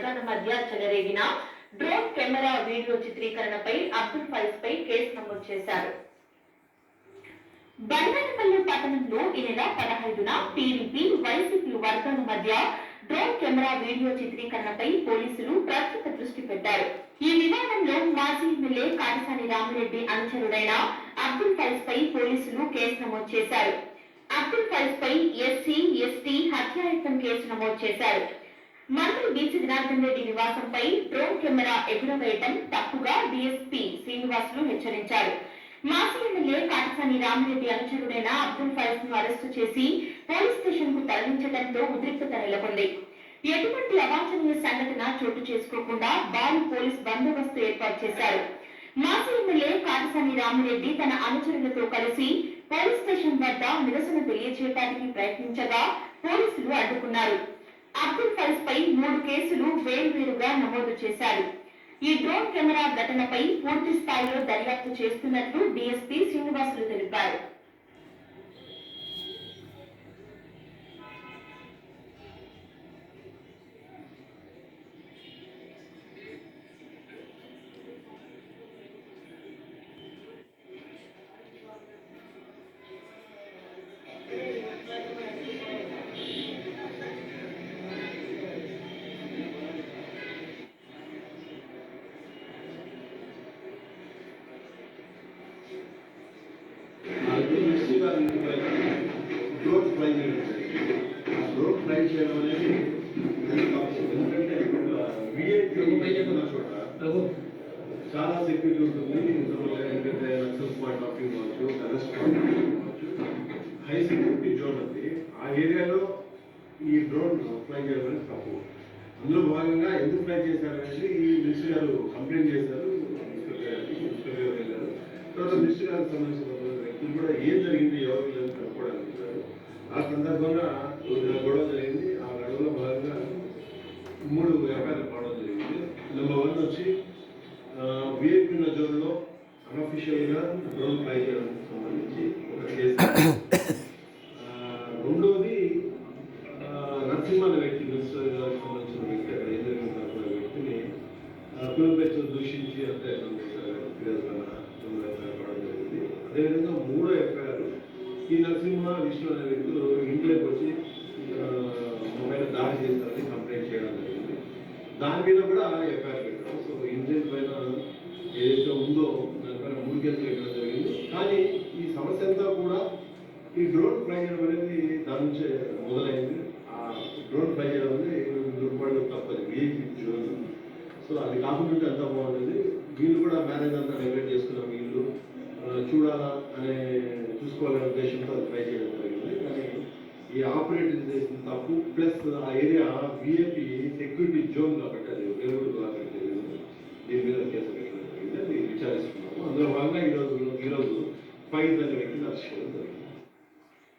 వర్గాల మధ్య చెలరేగిన డ్రోన్ కెమెరా వీడియో చిత్రీకరణపై అబ్దుల్ ఫైజ్ పై కేసు నమోదు చేశారు. బంగారపల్లి పట్టణంలో ఈ నెల 15న టీడీపీ వైసీపీ వర్గాల మధ్య డ్రోన్ కెమెరా వీడియో చిత్రీకరణపై పోలీసులు ప్రత్యేక దృష్టి పెట్టారు. ఈ వివాదంలో మాజీ ఎమ్మెల్యే కాటసాని రామిరెడ్డి అనుచరుడైన అబ్దుల్ ఫైజ్ పై పోలీసులు కేసు నమోదు చేశారు. అబ్దుల్ ఫైజ్ పై ఎస్సీ, ఎస్టీ హత్యాయత్నం కేసు నమోదు చేశారు. మంత్రి బీసీ జనార్దన్ రెడ్డి నివాసంపై డ్రోన్ కెమెరా ఎగురవేయడం తప్పుగా డీఎస్పీ శ్రీనివాసులు హెచ్చరించారు. మాజీ ఎమ్మెల్యే కాటసాని రామిరెడ్డి అనుచరుడైన అబ్దుల్ ఫైజ్ ను అరెస్టు చేసి పోలీస్ స్టేషన్ కు తరలించడంతో ఉద్రిక్తత నెలకొంది. ఎటువంటి అవాంఛనీయ సంఘటన చోటు చేసుకోకుండా భారీ పోలీస్ బందోబస్తు ఏర్పాటు చేశారు. మాజీ ఎమ్మెల్యే కాటసాని రామిరెడ్డి తన అనుచరులతో కలిసి పోలీస్ స్టేషన్ వద్ద నిరసన తెలియజేయడానికి ప్రయత్నించగా పోలీసులు అడ్డుకున్నారు. అబ్దుల్ ఫైజ్ పై 3 కేసులు వేర్వేరుగా నమోదు చేశారు. ఈ డ్రోన్ కెమెరా ఘటనపై పూర్తి స్థాయిలో దర్యాప్తు చేస్తున్నట్లు డీఎస్పీ శ్రీనివాసులు తెలిపారు. డ్రోన్ ఫ్లై చేయడం అనేది ఎందుకంటే చాలా సెక్యూరిటీ ఉంటుంది. ఎందుకంటే నక్సల్ పాయింట్ ఆఫ్ వ్యూ కావచ్చు, టెర్రరిస్ట్ పాయింట్ ఆఫ్ వ్యూ కావచ్చు, హై సెక్యూరిటీ జోన్ ఉంది. ఆ ఏరియాలో ఈ డ్రోన్ ఫ్లై చేయడం అనేది తప్పు. అందులో భాగంగా ఎందుకు ఫ్లై చేశారనేది ఈ మినిస్టర్ గారు కంప్లైంట్ చేశారు. మినిస్టర్ గారు వెళ్ళారు. తర్వాత మినిస్టర్ గారికి సంబంధించిన వ్యక్తులు కూడా ఏం జరిగింది ఎవరు లేదని కనుక్కోవడానికి. ఆ సందర్భంగా గొడవ జరిగింది. ఆ గొడవలో భాగంగా 3 ఎఫ్ఐఆర్లు పడడం జరిగింది. నెంబర్ 1 వచ్చి విఐపీ ఉన్న జోన్లో అన్అఫీషియల్గా డ్రోన్ ఫ్లై చేయడానికి సంబంధించి ఒక కేసు. రెండోది నరసింహ అనే వ్యక్తి, మినిస్టర్ గారికి సంబంధించిన వ్యక్తి, అక్కడ ఏం జరిగింది అనుకున్న వ్యక్తిని పిలుపెచ్చు దూషించి అత్యాచారం చేశారు. పడడం జరిగింది. అదేవిధంగా 3వ ఎఫ్ఐఆర్ ఈ నరసింహ, విష్ణు అనే వ్యక్తులు ఇంట్లోకి వచ్చి మొబైల్ దాడి చేస్తారని కంప్లైంట్ చేయడం జరిగింది. దాని మీద కూడా ఎఫ్ఐఆర్ పెట్టారు. సో ఇంజిన్ పైన ఏదైతే ఉందో దానిపైన 3 కేసులు పెట్టడం జరిగింది. కానీ ఈ సమస్య అంతా కూడా ఈ డ్రోన్ ఫ్లై చేయడం అనేది దాని నుంచే మొదలైంది. ఆ డ్రోన్ ఫ్లై చేయడం అనేది దుర్పడడం తప్పదు, వీఐపీ జోన్. సో అది కాకుండా అంతా బాగుంటుంది. వీళ్ళు కూడా మ్యారేజ్ అంతా డెవలప్ చేసుకున్న వీళ్ళు చూడాలా అనే చూసుకోవాలనే ఉద్దేశంతో అది ట్రై చేయడం జరిగింది. కానీ ఈ ఆపరేటింగ్ చేసిన తప్పు, ప్లస్ ఆ ఏరియా విఐపీ సెక్యూరిటీ జోన్ కాబట్టి అది ఉపయోగపడుతూ జరిగింది. దీని మీద కేసు పెట్టడం జరిగింది. అది విచారిస్తున్నాము. అందులో భాగంగా ఈరోజు ఫైజ్ అనే వ్యక్తిని అరెస్ట్ చేయడం జరిగింది.